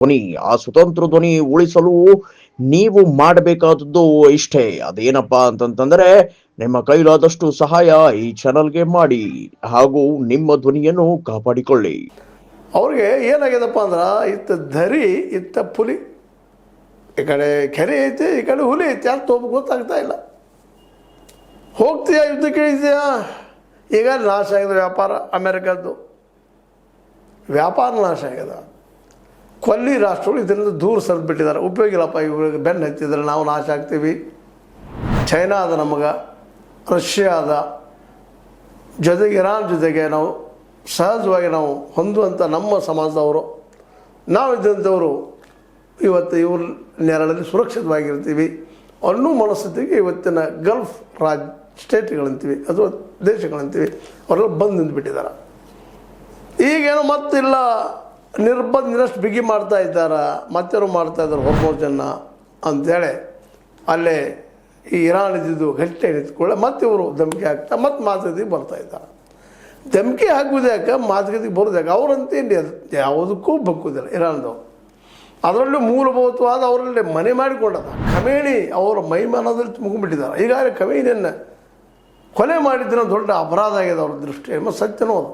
ಧ್ವನಿ, ಆ ಸ್ವತಂತ್ರ ಧ್ವನಿ ಉಳಿಸಲು ನೀವು ಮಾಡಬೇಕಾದದ್ದು ಇಷ್ಟೇ. ಅದೇನಪ್ಪಾ ಅಂತಂತಂದ್ರೆ ನಿಮ್ಮ ಕೈಲಾದಷ್ಟು ಸಹಾಯ ಈ ಚಾನಲ್ಗೆ ಮಾಡಿ ಹಾಗೂ ನಿಮ್ಮ ಧ್ವನಿಯನ್ನು ಕಾಪಾಡಿಕೊಳ್ಳಿ. ಅವ್ರಿಗೆ ಏನಾಗ್ಯದಪ್ಪ ಅಂದ್ರೆ ಇತ್ತ ಧರಿ ಇತ್ತ ಪುಲಿ, ಈ ಕಡೆ ಕೆರೆ ಐತಿ, ಈ ಕಡೆ ಹುಲಿ ಐತಿ, ಯಾರು ತೋಪ ಗೊತ್ತಾಗ್ತಾ ಇಲ್ಲ. ಹೋಗ್ತೀಯಾ ಯುದ್ಧಕ್ಕೆ ಇದೆಯಾ? ಈಗ ನಾಶ ಆಗಿದೆ ವ್ಯಾಪಾರ, ಅಮೇರಿಕದ್ದು ವ್ಯಾಪಾರ ನಾಶ ಆಗ್ಯದ. ಕೊಲ್ಲಿ ರಾಷ್ಟ್ರಗಳು ಇದರಿಂದ ದೂರ ಸರಿದ್ಬಿಟ್ಟಿದ್ದಾರೆ. ಉಪಯೋಗ ಇಲ್ಲಪ್ಪ, ಇವ್ರಿಗೆ ಬೆನ್ನು ಹತ್ತಿದ್ರೆ ನಾವು ನಾಶ ಆಗ್ತೀವಿ. ಚೈನಾ ಅದ, ನಮಗೆ ರಷ್ಯಾ ಅದ, ಜೊತೆಗೆ ಇರಾನ್ ಜೊತೆಗೆ ನಾವು ಸಹಜವಾಗಿ ನಾವು ಹೊಂದುವಂಥ ನಮ್ಮ ಸಮಾಜದವರು ನಾವು ಇದ್ದಂಥವರು ಇವತ್ತು ಇವ್ರ ನೆರಳಲ್ಲಿ ಸುರಕ್ಷಿತವಾಗಿರ್ತೀವಿ ಅನ್ನೋ ಮನಸ್ಥಿತಿಗೆ ಇವತ್ತಿನ ಗಲ್ಫ್ ಸ್ಟೇಟ್ಗಳಂತೀವಿ ಅಥವಾ ದೇಶಗಳಂತೀವಿ ಅವರೆಲ್ಲ ಬಂದು ನಿಂತುಬಿಟ್ಟಿದ್ದಾರೆ. ಈಗೇನೋ ಮತ್ತಿಲ್ಲ, ನಿರ್ಬಂಧನಷ್ಟು ಬಿಗಿ ಮಾಡ್ತಾ ಇದ್ದಾರೆ, ಮತ್ತೇನೋ ಮಾಡ್ತಾಯಿದ್ದಾರೆ ಹೊರ್ಮೋಜನ್ನು ಅಂಥೇಳಿ ಅಲ್ಲೇ ಈ ಇರಾನ್ ಇದ್ದಿದ್ದು ಗಟ್ಟಿ ನಿಂತ್ಕೊಳ್ಳೆ ಮತ್ತೆ ಇವರು ಧಮಕಿ ಹಾಕ್ತಾ ಮತ್ತೆ ಮಾತುಕತೆಗೆ ಬರ್ತಾಯಿದ್ದಾರೆ. ಧಮಕಿ ಹಾಕುವುದು ಯಾಕೆ, ಮಾತುಕತೆಗೆ ಬರೋದು ಯಾಕೆ? ಅವರಂತೇನು ಯಾವುದಕ್ಕೂ ಬಗ್ಗುದಿಲ್ಲ ಇರಾನ್ದವ್ರು. ಅದರಲ್ಲೂ ಮೂಲಭೂತವಾದ ಅವರಲ್ಲಿ ಮನೆ ಮಾಡಿಕೊಂಡದ ಖಮೇನಿ ಅವರ ಮೈಮಾನದಲ್ಲಿ ತುಂಬಿಬಿಟ್ಟಿದ್ದಾರೆ. ಈಗಾಗಲೇ ಖಮೇನಿಯನ್ನು ಕೊಲೆ ಮಾಡಿದ್ರೆ ದೊಡ್ಡ ಅಪರಾಧ ಆಗಿದೆ ಅವ್ರ ದೃಷ್ಟಿ, ಸತ್ಯನೂ ಅದು.